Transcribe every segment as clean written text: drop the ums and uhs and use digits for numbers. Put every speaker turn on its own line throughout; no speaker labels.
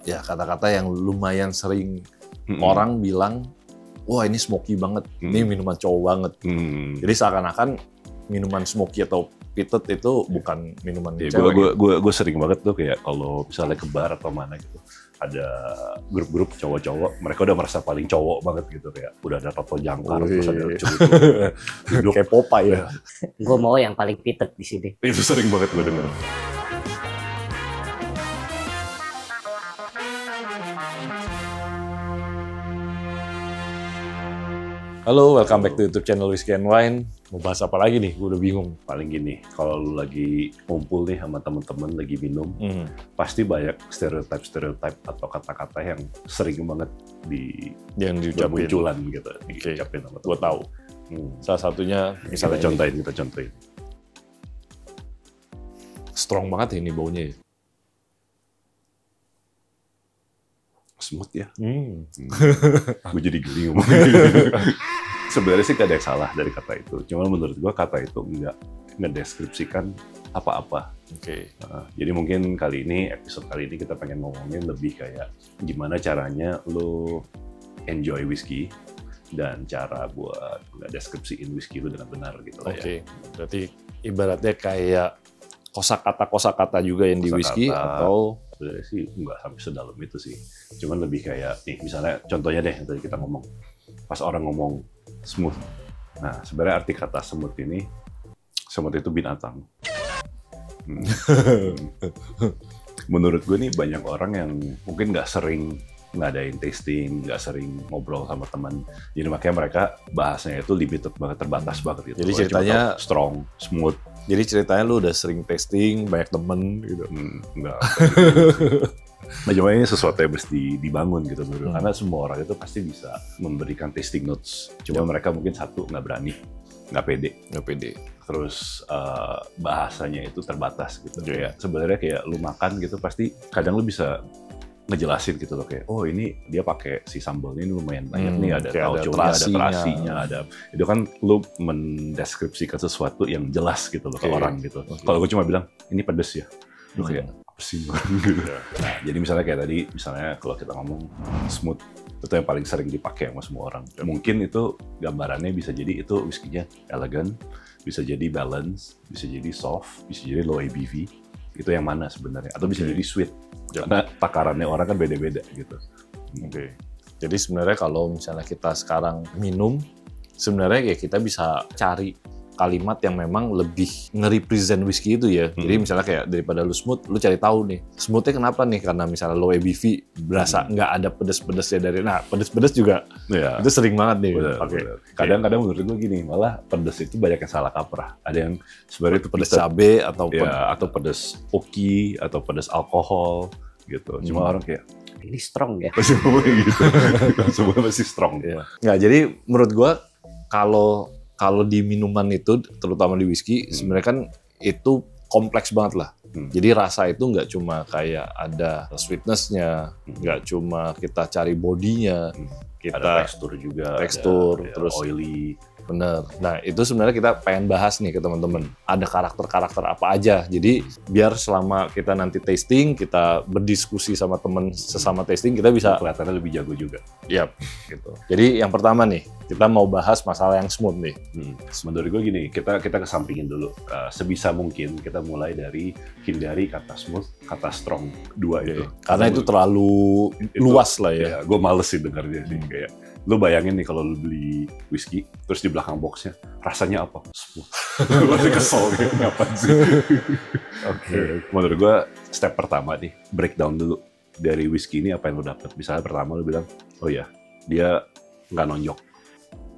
ya kata-kata yang lumayan sering orang bilang, wah ini smoky banget, ini minuman cowok banget. Jadi seakan-akan minuman smoky atau peated itu bukan minuman cewek.
Gue sering banget tuh kayak kalau misalnya ke bar atau mana gitu, ada grup-grup cowok-cowok, mereka udah merasa paling cowok banget gitu, kayak udah ada tato jangkar, terus ada duduk
kayak Popeye ya.
Gue mau yang paling peated di sini.
Itu sering banget gue denger.
Halo, welcome back to YouTube channel Whiskey and Wine. Mau bahas apa lagi nih? Gue udah bingung.
Paling gini, kalau lu lagi ngumpul nih sama temen-temen lagi minum, pasti banyak stereotype atau kata-kata yang sering banget
Yang diucapin.
bermunculan gitu.
Oke,
Diucapin sama
gue tahu. Salah satunya, misalnya
kita contohin.
strong banget ini baunya ya.
Smooth ya. Gue jadi geli ngomong. Sebenarnya sih gak ada yang salah dari kata itu. Cuma menurut gue kata itu nggak ngedeskripsikan apa-apa.
Oke.
Jadi mungkin episode kali ini kita pengen ngomongin lebih kayak gimana caranya lo enjoy whiskey dan cara buat ngedeskripsiin whiskey lo dengan benar gitu lah ya.
Oke. Berarti ibaratnya kayak kosakata juga yang di whiskey atau
sebenarnya sih nggak sampai sedalam itu sih. Cuman lebih kayak nih misalnya contohnya deh yang tadi kita ngomong. Pas orang ngomong smooth. Nah, sebenarnya arti kata smooth itu binatang. Menurut gue nih banyak orang yang mungkin nggak sering ngadain tasting, nggak sering ngobrol sama teman. Jadi makanya mereka bahasanya itu limited banget, terbatas banget gitu.
Jadi ceritanya
strong, smooth.
Jadi ceritanya lu udah sering tasting, banyak temen gitu.
Enggak. Nah, cuma ini sesuatu yang mesti dibangun gitu menurut karena semua orang itu pasti bisa memberikan tasting notes. Cuma mereka mungkin satu nggak berani, nggak pede. Terus bahasanya itu terbatas gitu. Kayak sebenarnya kayak lu makan gitu pasti kadang lu bisa ngejelasin gitu loh kayak ini dia pakai si sambal ini lumayan banyak nih, ada tauconya, ada terasinya, ada itu kan lu mendeskripsikan sesuatu yang jelas gitu loh ke orang gitu. Kalau gue cuma bilang ini pedes ya, lu kayak apa sih gitu. Nah, jadi misalnya kayak tadi, misalnya kalau kita ngomong smooth itu yang paling sering dipakai sama semua orang. Mungkin itu gambarannya bisa jadi itu whiskey-nya elegan, bisa jadi balance, bisa jadi soft, bisa jadi low ABV. Itu yang mana sebenarnya? Atau bisa jadi sweet. Karena takarannya orang kan beda-beda gitu.
Oke. Jadi sebenarnya kalau misalnya kita sekarang minum, sebenarnya ya kita bisa cari kalimat yang memang lebih nge-represent whiskey itu ya. Jadi misalnya kayak daripada lu smooth, lu cari tahu nih. Smoothnya kenapa nih? Karena misalnya low ABV, berasa nggak ada pedes-pedesnya dari. Nah, pedes-pedes juga itu sering banget nih.
Kadang-kadang menurut gue gini, malah pedes itu banyak yang salah kaprah. Ada yang sebenarnya itu
pedes cabai atau
pedes oki atau pedes alkohol gitu. Cuma orang kayak
Ini strong ya.
semua gitu. Semua masih strong.
Nggak, jadi menurut gue kalau di minuman itu, terutama di whiskey, sebenarnya kan itu kompleks banget lah. Jadi rasa itu nggak cuma kayak ada sweetness-nya, nggak cuma kita cari bodinya, kita
ada tekstur juga,
terus
oily.
Bener. Nah, itu sebenarnya kita pengen bahas nih ke teman-teman. Ada karakter-karakter apa aja. Jadi, biar selama kita nanti tasting, kita berdiskusi sama teman sesama tasting, kita bisa
kelihatannya lebih jago juga.
Yap, gitu. Jadi, yang pertama nih, kita mau bahas masalah yang smooth nih.
Menurut gue gini, kita kesampingin dulu. Sebisa mungkin kita mulai dari hindari kata smooth, kata strong, dua itu.
Karena itu terlalu luas lah ya.
Gue males sih dengarnya sih. Kayak, lu bayangin nih kalau lu beli whiskey, terus di belakang boxnya, rasanya apa? Smooth. Masih kesel kayak, ngapain sih? Oke. Menurut gue, step pertama nih, breakdown dulu. Dari whiskey ini apa yang lu dapet. Misalnya pertama lu bilang, oh ya, dia nggak nonjok.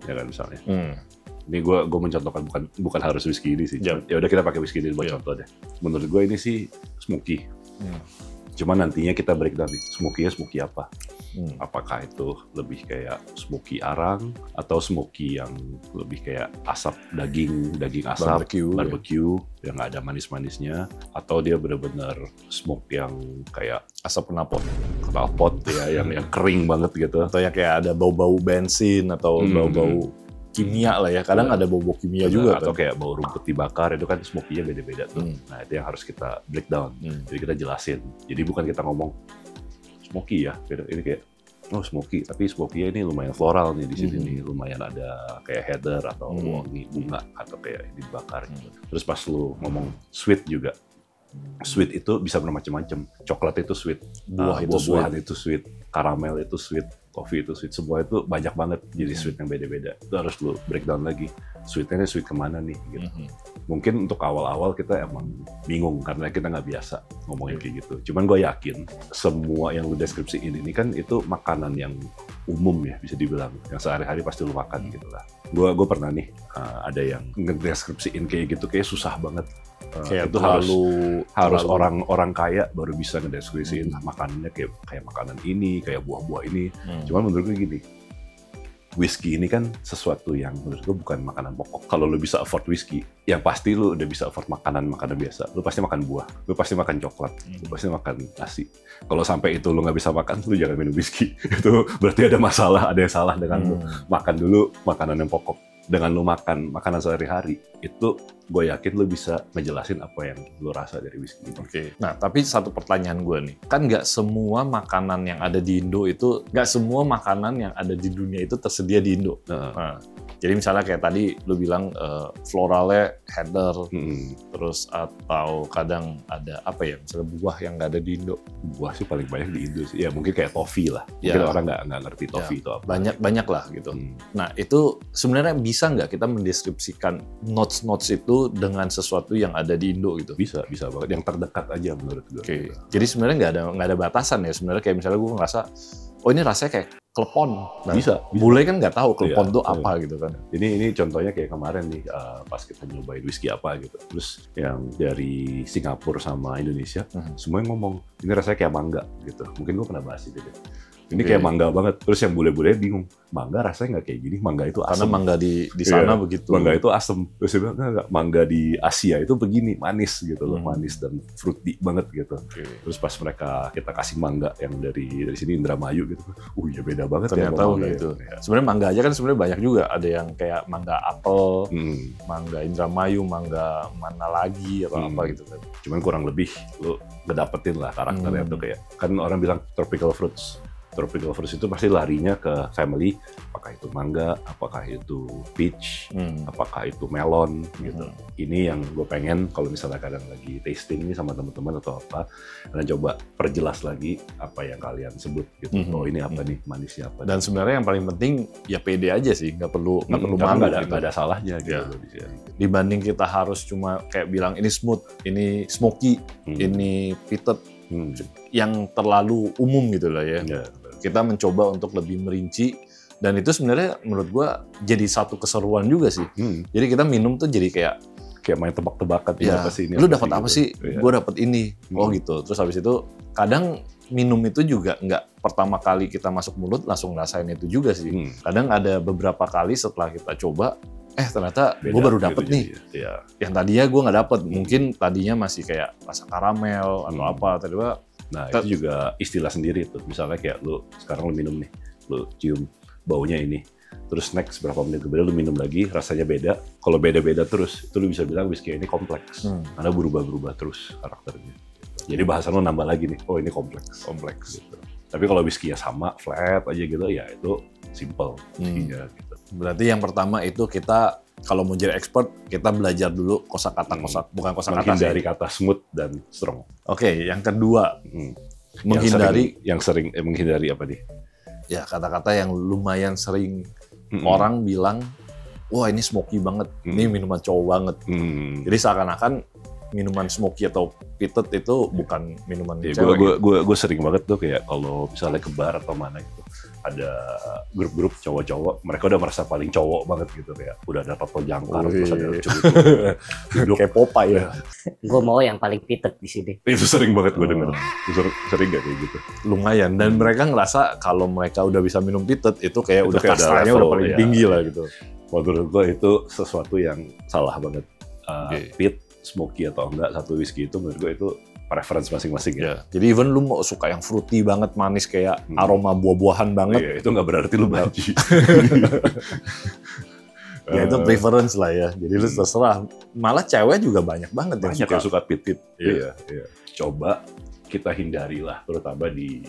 Ya kan misalnya. Ini gue mencontohkan bukan harus whiskey ini sih. Ya udah kita pakai whiskey ini buat contoh deh. Menurut gue ini sih smoky. Cuma nantinya kita breakdown nih, smoky-nya smoky apa? Apakah itu lebih kayak smoky arang atau smoky yang lebih kayak asap daging asap, barbecue yang nggak ada manis-manisnya, atau dia benar-benar smoke yang kayak
asap knalpot
ya, yang kering banget gitu,
atau yang kayak ada bau-bau bensin atau bau-bau kimia lah ya, kadang ada bau-bau kimia juga
atau
kan?
kayak bau rumput dibakar, itu kan smoky-nya beda-beda tuh. Nah itu yang harus kita breakdown, jadi kita jelasin. Jadi bukan kita ngomong smoky ya. Ini kayak smoky, tapi smoky ini lumayan floral nih di sini nih, lumayan ada kayak heather atau wangi bunga atau kayak ini dibakar gitu. Terus pas lu ngomong sweet juga, sweet itu bisa bermacam-macam. Coklat itu sweet, buah-buahan itu sweet, karamel itu sweet, coffee itu sweet, semua itu banyak banget jadi sweet yang beda-beda. Itu harus lu breakdown lagi, sweetnya sweet kemana nih gitu. Mungkin untuk awal-awal kita emang bingung karena kita nggak biasa ngomongin kayak gitu. Cuman gue yakin semua yang lu deskripsiin ini kan itu makanan yang umum ya, bisa dibilang yang sehari-hari pasti lu makan gitu lah. Gue pernah nih ada yang ngedeskripsiin kayak gitu, kayak susah banget.
Kayak
itu harus orang kaya baru bisa ngedeskripsiin makanannya kayak makanan ini, kayak buah-buah ini. Cuman menurut gue gini, whisky ini kan sesuatu yang menurut gue bukan makanan pokok. Kalau lu bisa afford whisky, yang pasti lu udah bisa afford makanan biasa. Lu pasti makan buah, lu pasti makan coklat, lu pasti makan nasi. Kalau sampai itu lu nggak bisa makan, lu jangan minum whisky. Itu berarti ada masalah, ada yang salah dengan lu. Makan dulu makanan yang pokok. Dengan lu makan makanan sehari-hari, itu gue yakin lu bisa ngejelasin apa yang lu rasa dari whisky.
Oke. Nah, tapi satu pertanyaan gue nih, kan nggak semua makanan yang ada di Indo itu, nggak semua makanan yang ada di dunia itu tersedia di Indo. Nah, jadi misalnya kayak tadi lu bilang floralnya heather, terus atau kadang ada apa ya, misalnya buah yang nggak ada di Indo.
Buah sih paling banyak di Indo sih. Ya mungkin kayak toffee lah. Mungkin orang nggak ngerti toffee itu apa.
Banyak lah gitu. Nah, itu sebenarnya bisa nggak kita mendeskripsikan notes itu dengan sesuatu yang ada di Indo gitu?
Bisa banget. Yang terdekat aja menurut gue.
Oke. Jadi sebenarnya nggak ada batasan ya. Sebenarnya kayak misalnya gue ngerasa, oh ini rasanya kayak klepon. Nah, bisa. Bule kan nggak tahu klepon itu apa gitu kan.
Ini contohnya kayak kemarin nih pas kita nyobain whisky apa gitu. Terus yang dari Singapura sama Indonesia, semua yang ngomong ini rasanya kayak mangga gitu. Mungkin gue pernah bahas itu deh. Ini kayak mangga banget. Terus yang bule-bule bingung, mangga rasanya nggak kayak gini, mangga itu asam.
Karena mangga di sana begitu.
Mangga itu asam. Terus dia bilang, enggak, mangga di Asia itu begini, manis gitu loh, manis dan fruity banget gitu. Terus pas kita kasih mangga yang dari sini Indramayu gitu, ya beda banget.
Ternyata gitu. Ya. Sebenarnya mangga aja kan sebenarnya banyak juga. Ada yang kayak mangga apel, mangga Indramayu, mangga mana lagi atau apa gitu kan.
Cuman kurang lebih lo ngedapetin lah karakternya tuh kayak, kan orang bilang tropical fruits. Tropical fruits itu pasti larinya ke family, apakah itu mangga, apakah itu peach, apakah itu melon gitu. Ini yang gue pengen kalau misalnya kadang lagi tasting nih sama teman-teman atau apa, kalian coba perjelas lagi apa yang kalian sebut gitu. Oh ini apa nih, manisnya apa.
Dan sebenarnya yang paling penting ya pede aja sih, nggak perlu malu
gitu. Nggak ada salahnya gitu.
Ya. Dibanding kita harus cuma kayak bilang ini smooth, ini smoky, ini peated, yang terlalu umum gitu lah ya. Kita mencoba untuk lebih merinci, dan itu sebenarnya menurut gua jadi satu keseruan juga sih. Jadi kita minum tuh jadi kayak
main tebak-tebakan.
Ya, lu dapat apa sih? Gua dapat ini. Oh gitu. Terus habis itu kadang minum itu juga nggak pertama kali kita masuk mulut langsung ngerasain itu juga sih. Kadang ada beberapa kali setelah kita coba, ternyata gue baru dapet gitu nih. Yang tadinya gue nggak dapet. Mungkin tadinya masih kayak rasa karamel atau apa. Tiba-tiba.
Nah itu juga istilah sendiri tuh. Misalnya kayak lu sekarang lu minum nih, lu cium baunya ini. Terus next berapa menit kemudian lu minum lagi, rasanya beda. Kalau beda-beda terus, itu lu bisa bilang whisky ini kompleks. Karena berubah-berubah terus karakternya. Jadi bahasan lu nambah lagi nih, oh ini kompleks. Gitu. Tapi kalau whisky ya sama, flat aja gitu, ya itu simple. Gitu.
Berarti yang pertama itu kita kalau mau jadi expert, kita belajar dulu kosakata bukan kosakata
menghindari kata smooth dan strong.
Oke, yang kedua menghindari
menghindari apa nih?
Ya kata-kata yang lumayan sering orang bilang, wah ini smoky banget, ini minuman cowok banget. Jadi seakan-akan minuman smoky atau peated itu bukan minuman cewek.
Gue sering banget tuh kayak kalau misalnya ke bar atau mana gitu, ada grup-grup cowok-cowok, mereka udah merasa paling cowok banget gitu, kayak udah ada tato jangkar, terus ada lucu gitu.
Kayak Popeye ya.
Gue mau yang paling peated di sini.
Itu sering banget gue denger. Sering gak kayak gitu?
Lumayan, dan mereka ngerasa kalau mereka udah bisa minum peated itu kayak udah kastranya udah paling tinggi lah gitu.
Menurut gue itu sesuatu yang salah banget. Peat, smoky atau enggak, satu whisky itu menurut gue itu preference masing-masing ya.
Jadi even lu mau suka yang fruity banget, manis kayak aroma buah-buahan banget,
itu nggak berarti lu banci.
Ya itu preference lah ya. Jadi lu terserah. Malah cewek juga banyak banget
yang suka pit. Iya. Coba kita hindari lah, terutama di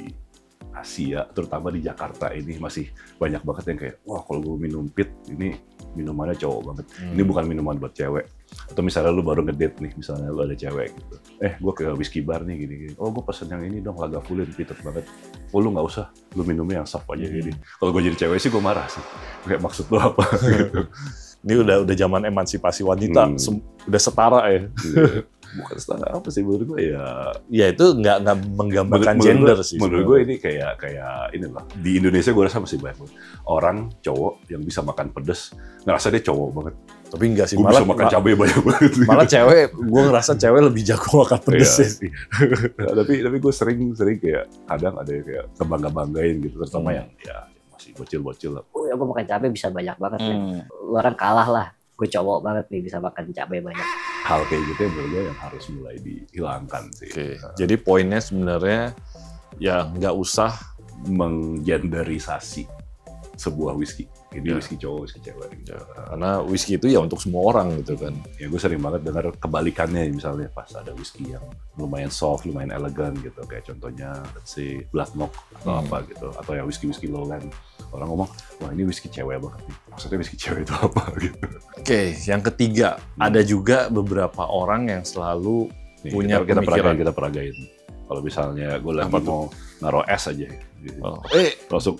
Asia, terutama di Jakarta ini masih banyak banget yang kayak, wah kalau gue minum pit, ini minumannya cowok banget. Ini bukan minuman buat cewek. Atau misalnya lu baru ngedate nih, misalnya lu ada cewek gitu. Gue ke whiskey bar nih gini-gini. Oh gue pesen yang ini dong, Lagavulin, pitted banget. Oh lu nggak usah, lu minumnya yang soft aja gini. Kalau gue jadi cewek sih gue marah sih. Kayak maksud lu apa gitu.
Ini udah zaman emansipasi wanita, udah setara ya.
Bukan setara apa sih menurut gue ya.
Ya itu nggak menggambarkan gender sih.
Menurut gue ini kayak ini lah. Di Indonesia gue rasa masih banyak orang cowok yang bisa makan pedes ngerasa dia cowok banget.
Tapi enggak sih.
Gue bisa makan cabai banyak banget.
Malah cewek, gue ngerasa cewek lebih jago makan pedes sih.
Tapi gue sering kayak kadang ada yang kayak kebangga-banggain gitu, terutama yang ya masih bocil-bocil lah.
Oh ya, gue makan cabai bisa banyak banget ya. Orang kalah lah. Gue cowok banget nih bisa makan cabai banyak.
Hal kayak gitu menurut gue yang harus mulai dihilangkan sih.
Jadi poinnya sebenarnya ya nggak usah
menggenderisasi sebuah whisky. Ini whisky cowok, whisky cewek. Gitu.
Karena whisky itu ya untuk semua orang gitu kan.
Ya gue sering banget dengar kebalikannya, misalnya pas ada whisky yang lumayan soft, lumayan elegan gitu. Kayak contohnya, let's say Black Knock atau apa gitu. Atau yang whisky lowland. Orang ngomong, wah ini whisky cewek banget nih. Maksudnya whisky cewek itu apa gitu.
Oke, yang ketiga, ada juga beberapa orang yang selalu punya pemikiran.
Kita peragain. Kalau misalnya gue lagi mau naruh es aja gitu. Langsung,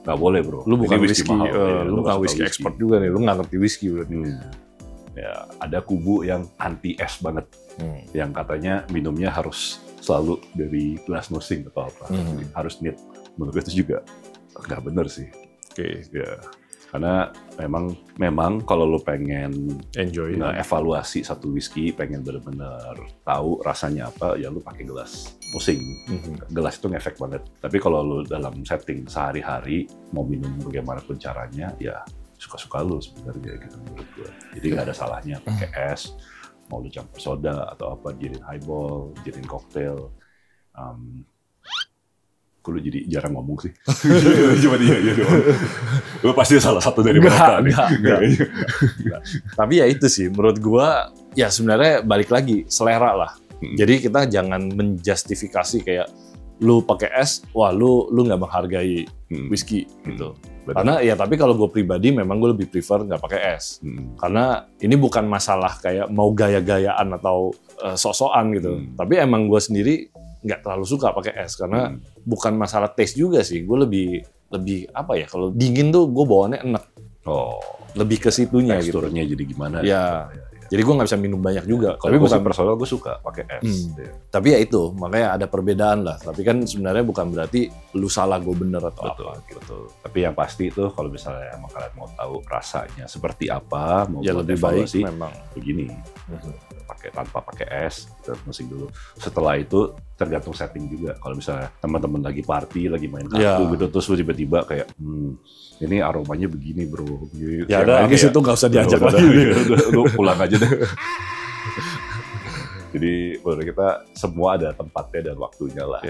nggak boleh bro.
Lu bukan whisky mahal,
lu
bukan whisky expert juga nih. Lu nggak ngerti whisky berarti.
Ya, ada kubu yang anti es banget. Yang katanya minumnya harus selalu dari gelas nosing atau apa. Harus neat. Menurut gue itu juga nggak bener sih. Ya. Karena memang kalau lu pengen
enjoy,
evaluasi satu whisky, pengen benar-benar tahu rasanya apa, ya lu pakai gelas pusing. Gelas itu ngefek banget. Tapi kalau lu dalam setting sehari-hari mau minum bagaimanapun caranya, ya suka-suka lu sebenarnya gitu menurut gue. Jadi nggak ada salahnya pakai es, mau lu campur soda atau apa, jadiin highball, jadiin cocktail. Lu jadi jarang ngomong sih. Cuma dia doang. Lu pasti salah satu dari mereka.
Enggak. Tapi ya itu sih, menurut gua ya sebenarnya balik lagi selera lah. Jadi kita jangan menjustifikasi kayak lu pakai es, wah lu nggak menghargai whisky gitu. Karena ya tapi kalau gue pribadi memang gue lebih prefer nggak pakai es. Karena ini bukan masalah kayak mau gaya-gayaan atau sok-sokan gitu. Tapi emang gue sendiri nggak terlalu suka pakai es karena bukan masalah taste juga sih. Gue lebih apa ya, kalau dingin tuh gue bawaannya enak. Lebih ke situnya gitu.
Teksturnya jadi gimana?
Ya. Jadi gue nggak bisa minum banyak juga.
Tapi bukan personal, gue suka pakai es.
Tapi ya itu, makanya ada perbedaan lah. Tapi kan sebenarnya bukan berarti lu salah, gue bener atau apa.
Betul. Tapi yang pasti itu kalau misalnya emang kalian mau tahu rasanya seperti apa, mau
ya lebih baik memang
begini. Tanpa pakai es, kita musik dulu. Setelah itu tergantung setting juga. Kalau misalnya teman-teman lagi party, lagi main kartu gitu, terus tiba-tiba kayak ini aromanya begini bro.
Ya udah, habis itu nggak usah diajak lagi.
Lu pulang aja deh. Jadi menurut kita semua ada tempatnya dan waktunya lah.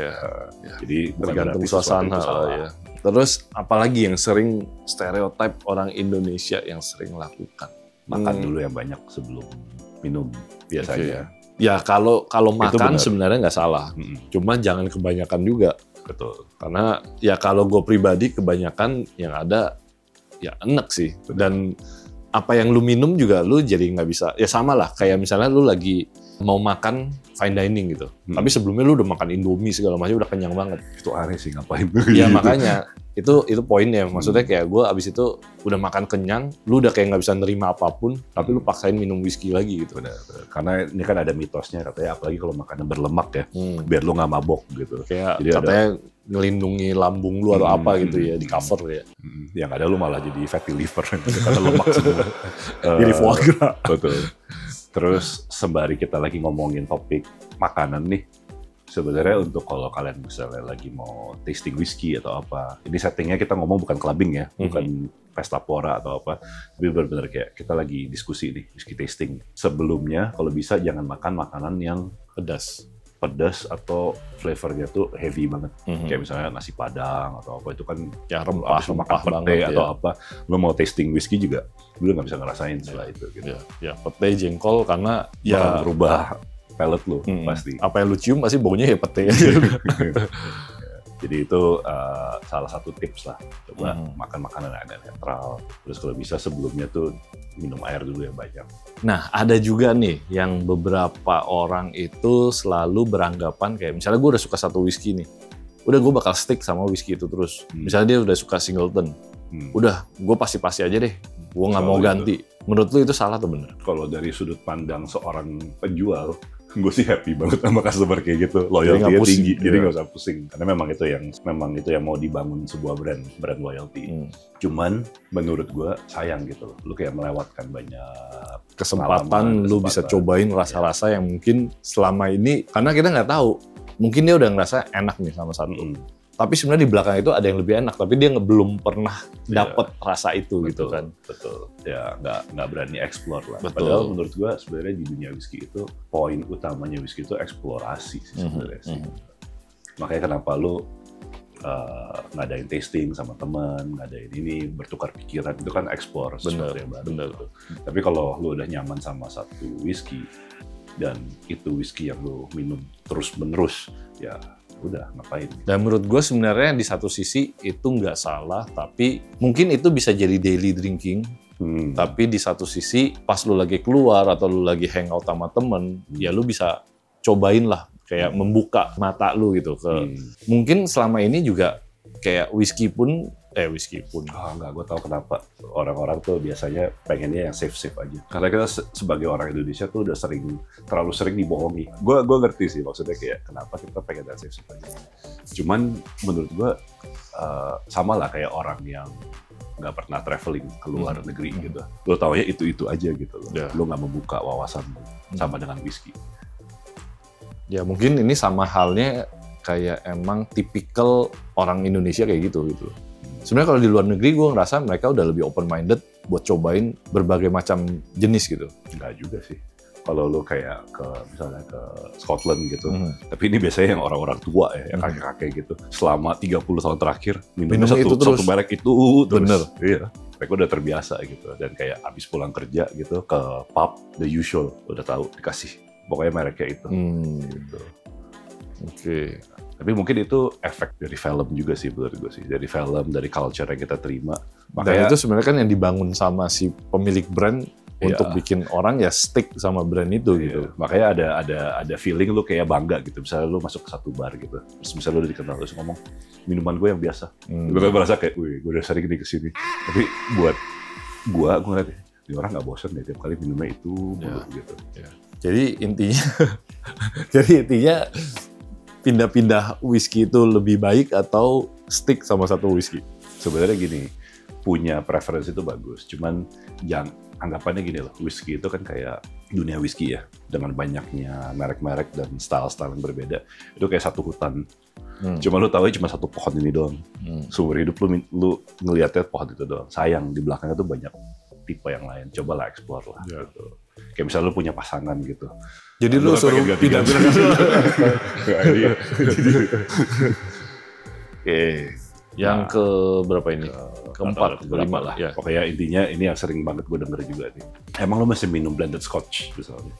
Jadi
tergantung suasana lah ya. Terus apalagi yang sering stereotip orang Indonesia yang sering lakukan?
Makan dulu yang banyak sebelum minum biasanya.
Ya kalau makan sebenarnya nggak salah. Cuma jangan kebanyakan juga.
Betul.
Karena ya kalau gue pribadi kebanyakan yang ada ya enak sih. Dan apa yang lu minum juga lu jadi nggak bisa. Ya sama lah kayak misalnya lu lagi mau makan fine dining gitu. Tapi sebelumnya lu udah makan Indomie segala macam, udah kenyang banget.
Itu aneh sih, ngapain?
Ya makanya itu poinnya. Maksudnya kayak gue abis itu udah makan kenyang, lu udah kayak nggak bisa nerima apapun, tapi lu paksain minum whisky lagi gitu.
Benar. Karena ini kan ada mitosnya katanya, apalagi kalau makanan berlemak ya, biar lu nggak mabok gitu.
Kayak jadi katanya ngelindungi lambung lu atau apa gitu ya, di cover ya.
Yang ada lu malah jadi fatty liver karena lemak semua.
Jadi foie gras.
Betul. Terus sembari kita lagi ngomongin topik makanan nih, sebenarnya untuk kalau kalian misalnya lagi mau tasting whisky atau apa, ini settingnya kita ngomong bukan clubbing ya, bukan pesta pora atau apa, tapi benar-benar kayak kita lagi diskusi nih, whisky tasting. Sebelumnya kalau bisa jangan makan makanan yang pedas atau flavornya tuh heavy banget, kayak misalnya nasi padang atau apa, itu kan
ya rempah
makan pete atau apa, lo mau tasting whisky juga lu nggak bisa ngerasain setelah itu gitu.
Ya pete, jengkol, karena
ya berubah palate lu pasti.
Apa yang lu cium pasti baunya ya pete.
Jadi itu salah satu tips lah. Coba makan makanan yang agak netral. Terus kalau bisa sebelumnya tuh minum air dulu yang banyak.
Nah, ada juga nih yang beberapa orang itu selalu beranggapan kayak misalnya gue udah suka satu whisky nih. Udah gue bakal stick sama whisky itu terus. Misalnya dia udah suka Singleton. Udah, gue pasti aja deh. Gue nggak mau ganti. Menurut lu itu salah atau bener?
Kalau dari sudut pandang seorang penjual, gue sih happy banget sama customer kayak gitu, loyalty-nya tinggi, jadi nggak usah pusing. Karena memang itu yang mau dibangun sebuah brand loyalty. Cuman menurut gue sayang gitu, lu kayak melewatkan banyak
kesempatan lu bisa cobain rasa-rasa yang mungkin selama ini, karena kita nggak tahu, mungkin dia udah ngerasa enak nih sama satu. Tapi sebenarnya di belakang itu ada yang lebih enak, tapi dia belum pernah dapet rasa itu.
Betul,
gitu kan.
Betul. Ya nggak berani explore lah.
Betul.
Padahal menurut gua sebenarnya di dunia whisky itu poin utamanya whisky itu eksplorasi sih sebenarnya sih. Makanya kenapa lu ngadain tasting sama teman, ngadain ini, bertukar pikiran, itu kan explore sesuatu yang baru.
Bener.
Tapi kalau lu udah nyaman sama satu whisky dan itu whisky yang lu minum terus-menerus, ya udah ngapain.
Dan menurut gue sebenarnya di satu sisi itu nggak salah, tapi mungkin itu bisa jadi daily drinking. Tapi di satu sisi pas lu lagi keluar atau lu lagi hangout sama temen, ya lu bisa cobain lah, kayak membuka mata lu gitu ke. Mungkin selama ini juga kayak whisky pun.
Enggak, gue tahu kenapa orang-orang tuh biasanya pengennya yang safe aja. Karena kita sebagai orang Indonesia tuh udah terlalu sering dibohongi. Gue ngerti sih maksudnya kayak kenapa kita pengen yang safe aja. Cuman menurut gue sama lah kayak orang yang nggak pernah traveling ke luar negeri gitu. Lo taunya itu aja gitu loh. Lo nggak membuka wawasan sama dengan whisky.
Ya mungkin ini sama halnya kayak emang tipikal orang Indonesia kayak gitu. Sebenarnya kalau di luar negeri gue ngerasa mereka udah lebih open-minded buat cobain berbagai macam jenis gitu.
Enggak juga sih. Kalau lo kayak misalnya ke Scotland gitu. Tapi ini biasanya yang orang-orang tua ya, yang kakek-kakek gitu. Selama 30 tahun terakhir, minumnya satu merek itu terus. Bener. Iya. Mereka udah terbiasa gitu. Dan kayak abis pulang kerja gitu, ke pub, the usual. Udah tahu, dikasih. Pokoknya mereknya itu. Gitu.
Oke.
Tapi mungkin itu efek dari film juga sih menurut gue sih. Dari film, dari culture yang kita terima.
Makanya itu sebenarnya kan yang dibangun sama si pemilik brand untuk bikin orang ya stick sama brand itu gitu.
Makanya ada feeling lu kayak bangga gitu. Misalnya lu masuk ke satu bar gitu. Terus misalnya lu udah dikenal, terus ngomong, minuman gue yang biasa. Lu kan merasa kayak, wih gue udah sering nih kesini. Tapi buat gue ngeliat, ini orang gak bosan ya tiap kali minumnya itu gitu.
Jadi intinya pindah-pindah whisky itu lebih baik atau stick sama satu whisky?
Sebenarnya gini, punya preferensi itu bagus. Cuman anggapannya gini loh, whisky itu kan kayak dunia whisky ya, dengan banyaknya merek-merek dan style-style yang berbeda. Itu kayak satu hutan. Cuma lu tahu cuma satu pohon ini doang. Seumur hidup lu ngeliatnya pohon itu doang. Sayang di belakangnya tuh banyak tipe yang lain. Cobalah explore lah. Gitu. Kayak misalnya lu punya pasangan gitu.
Jadi lu suruh pindah-pindah.
Oke.
Yang ke berapa ini? Keempat, kelima lah.
Ya. Pokoknya intinya ini yang sering banget gue denger juga nih. Emang lu masih minum blended scotch misalnya?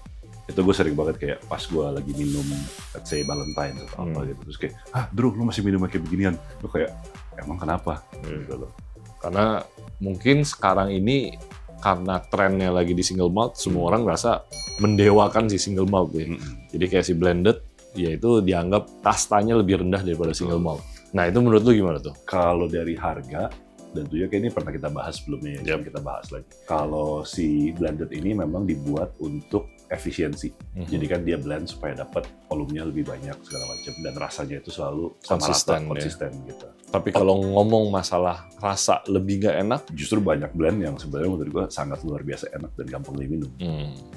Itu gue sering banget kayak pas gue lagi minum, let's say Valentine atau apa gitu. Terus kayak, Drew lu masih minum kayak beginian? Lu kayak, emang kenapa? Gitu loh.
Karena mungkin sekarang ini karena trennya lagi di single malt, semua orang merasa mendewakan si single malt ya. Jadi kayak si blended, ya itu dianggap kastanya lebih rendah daripada single malt. Nah itu menurut lu gimana tuh?
Kalau dari harga, dan tentunya kayak ini pernah kita bahas sebelumnya, kita bahas lagi. Kalau si blended ini memang dibuat untuk efisiensi. Jadi kan dia blend supaya dapat volumenya lebih banyak segala macam dan rasanya itu selalu sama rata, konsisten gitu.
Tapi kalau ngomong masalah rasa lebih nggak enak,
justru banyak blend yang sebenarnya menurut gue sangat luar biasa enak dan gampang diminum.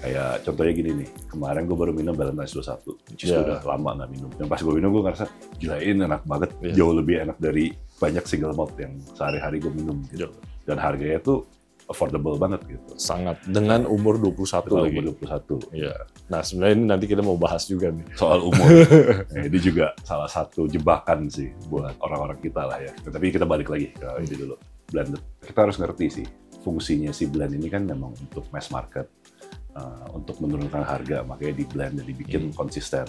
Kayak contohnya gini nih, kemarin gue baru minum Valentine's 21, justru udah lama nggak minum. Dan pas gue minum gue ngerasa, gila ini enak banget, jauh lebih enak dari banyak single malt yang sehari-hari gue minum gitu. Dan harganya tuh affordable banget gitu.
Sangat, dengan umur 21 lagi.
Umur 21.
Iya. Nah sebenarnya ini nanti kita mau bahas juga nih.
Soal umur. Ini juga salah satu jebakan sih buat orang-orang kita lah ya. Tapi kita balik lagi ke ini dulu. Blended. Kita harus ngerti sih, fungsinya si blend ini kan memang untuk mass market. Untuk menurunkan harga, makanya di blend dan dibikin konsisten.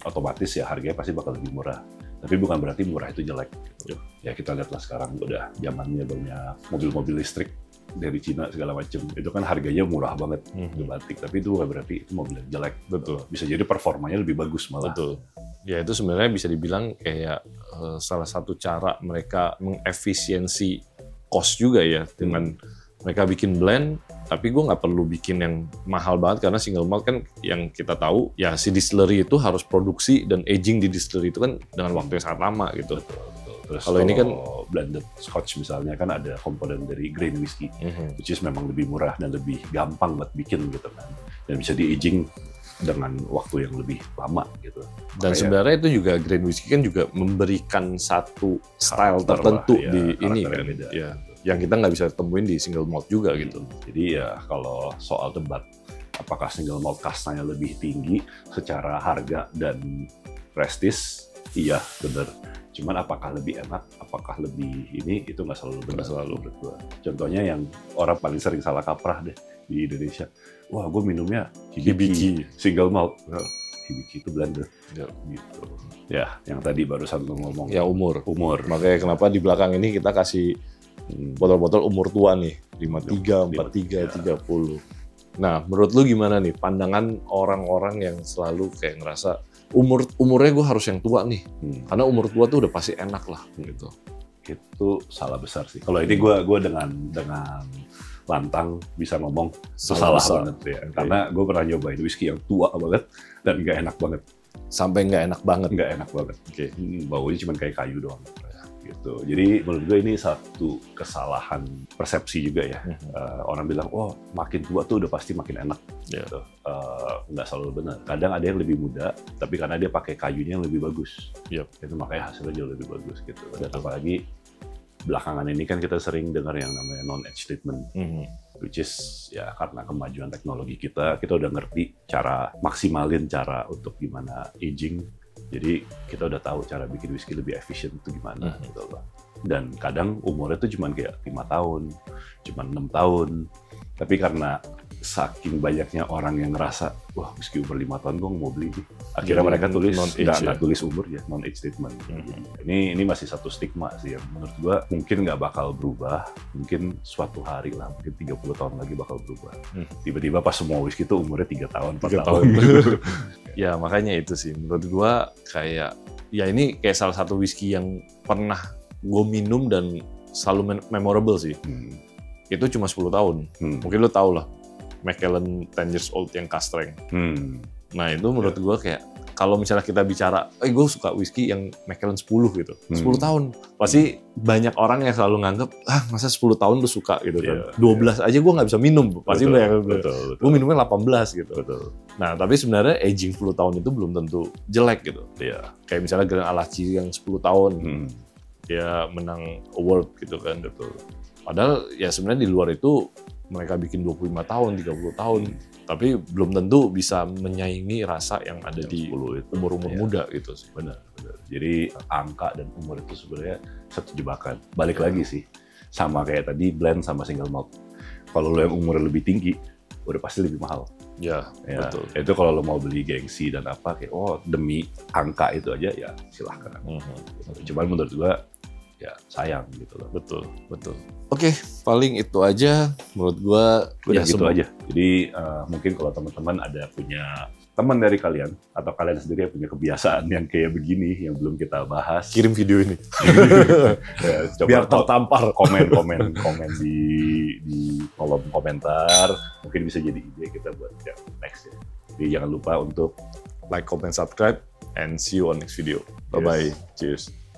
Otomatis ya harganya pasti bakal lebih murah. Tapi bukan berarti murah itu jelek. Gitu. Ya kita lihatlah sekarang udah zamannya banyak mobil-mobil listrik dari Cina segala macam. Itu kan harganya murah banget, batik. Tapi itu bukan berarti itu mobil yang jelek.
Betul.
Bisa jadi performanya lebih bagus malah.
Betul. Ya itu sebenarnya bisa dibilang kayak salah satu cara mereka mengefisiensi cost juga ya dengan mereka bikin blend, tapi gue nggak perlu bikin yang mahal banget karena single malt kan yang kita tahu ya si distillery itu harus produksi dan aging di distillery itu kan dengan waktu yang sangat lama gitu.
Betul. Terus
kalau ini kan
blended scotch misalnya kan ada komponen dari grain whiskey, which is memang lebih murah dan lebih gampang buat bikin gitu kan, dan bisa di aging dengan waktu yang lebih lama gitu.
Dan sebenarnya itu juga grain whiskey kan juga memberikan satu style tertentu di ini kan.
Beda,
ya. Yang kita nggak bisa temuin di single malt juga gitu.
Jadi ya kalau soal debat apakah single malt kastanya lebih tinggi secara harga dan prestis, iya benar. Cuman apakah lebih enak, apakah lebih ini, itu nggak selalu benar. Menurut gua. Contohnya yang orang paling sering salah kaprah deh di Indonesia. Wah, gue minumnya Hibiki single malt. Hibiki itu blender.
Ya.
Gitu. Ya, yang tadi barusan lu ngomong.
Ya umur.
Makanya
kenapa di belakang ini kita kasih botol-botol umur tua nih, 53, 43, 30. Nah, menurut lu gimana nih pandangan orang-orang yang selalu kayak ngerasa umurnya gue harus yang tua nih, karena umur tua tuh udah pasti enak lah gitu.
Itu salah besar sih. Kalau ini gue dengan lantang bisa ngomong salah banget ya. Karena gue pernah nyobain whisky yang tua banget dan nggak enak banget.
Sampai nggak enak banget?
Nggak enak banget.
Oke.
Baunya cuma kayak kayu doang. Gitu. Jadi menurut gue ini satu kesalahan persepsi juga ya. Orang bilang, oh makin tua tuh udah pasti makin enak. Gitu. Nggak selalu benar. Kadang ada yang lebih muda, tapi karena dia pakai kayunya yang lebih bagus. Itu makanya hasilnya jauh lebih bagus. Gitu. Dan apalagi belakangan ini kan kita sering dengar yang namanya non-age treatment. Which is ya karena kemajuan teknologi kita udah ngerti cara maksimalin cara untuk gimana aging. Jadi kita udah tahu cara bikin whisky lebih efisien itu gimana gitu loh. Dan kadang umurnya tuh cuma kayak 5 tahun, cuma 6 tahun. Tapi karena saking banyaknya orang yang ngerasa, wah whisky umur 5 tahun gue mau beli nih. Akhirnya mereka tulis, nggak tulis umur ya, non-age statement. Ini masih satu stigma sih yang menurut gue mungkin nggak bakal berubah. Mungkin suatu hari lah, mungkin 30 tahun lagi bakal berubah. Tiba-tiba pas semua whisky tuh umurnya 3 tahun, 4 tahun.
Ya makanya itu sih, menurut gue kayak, ya ini kayak salah satu whisky yang pernah gue minum dan selalu memorable sih. Itu cuma 10 tahun. Mungkin lo tau lah, Macallan 10 years old yang castreng. Nah itu menurut gue kayak, kalau misalnya kita bicara, gue suka whisky yang Macallan 10 gitu. 10 tahun. Pasti banyak orang yang selalu nganggep, masa 10 tahun lu suka gitu kan. 12 aja gue nggak bisa minum. Pasti lu yang gue minumnya 18 gitu. Nah tapi sebenarnya aging 10 tahun itu belum tentu jelek gitu. Kayak misalnya Grand Alachi yang 10 tahun. Dia menang award gitu kan. Padahal ya sebenarnya di luar itu mereka bikin 25 tahun, 30 tahun, tapi belum tentu bisa menyaingi rasa yang ada di umur-umur muda gitu sih.
Benar. Jadi angka dan umur itu sebenarnya satu jebakan. Balik lagi sih, sama kayak tadi blend sama single malt. Kalau lo yang umurnya lebih tinggi, udah pasti lebih mahal.
Ya, betul.
Itu kalau lo mau beli gengsi dan apa, kayak demi angka itu aja ya silahkan. Cuman menurut gua ya sayang gitu loh.
Betul. Oke, paling itu aja menurut gua.
Udah gitu aja. Jadi mungkin kalau teman-teman ada punya teman dari kalian atau kalian sendiri yang punya kebiasaan yang kayak begini yang belum kita bahas,
kirim video ini.
Coba
biar tertampar.
Komen di kolom komentar. Mungkin bisa jadi ide kita buat yang next ya. Jadi jangan lupa untuk
like, comment, subscribe, and see you on next video. Bye-bye. Cheers.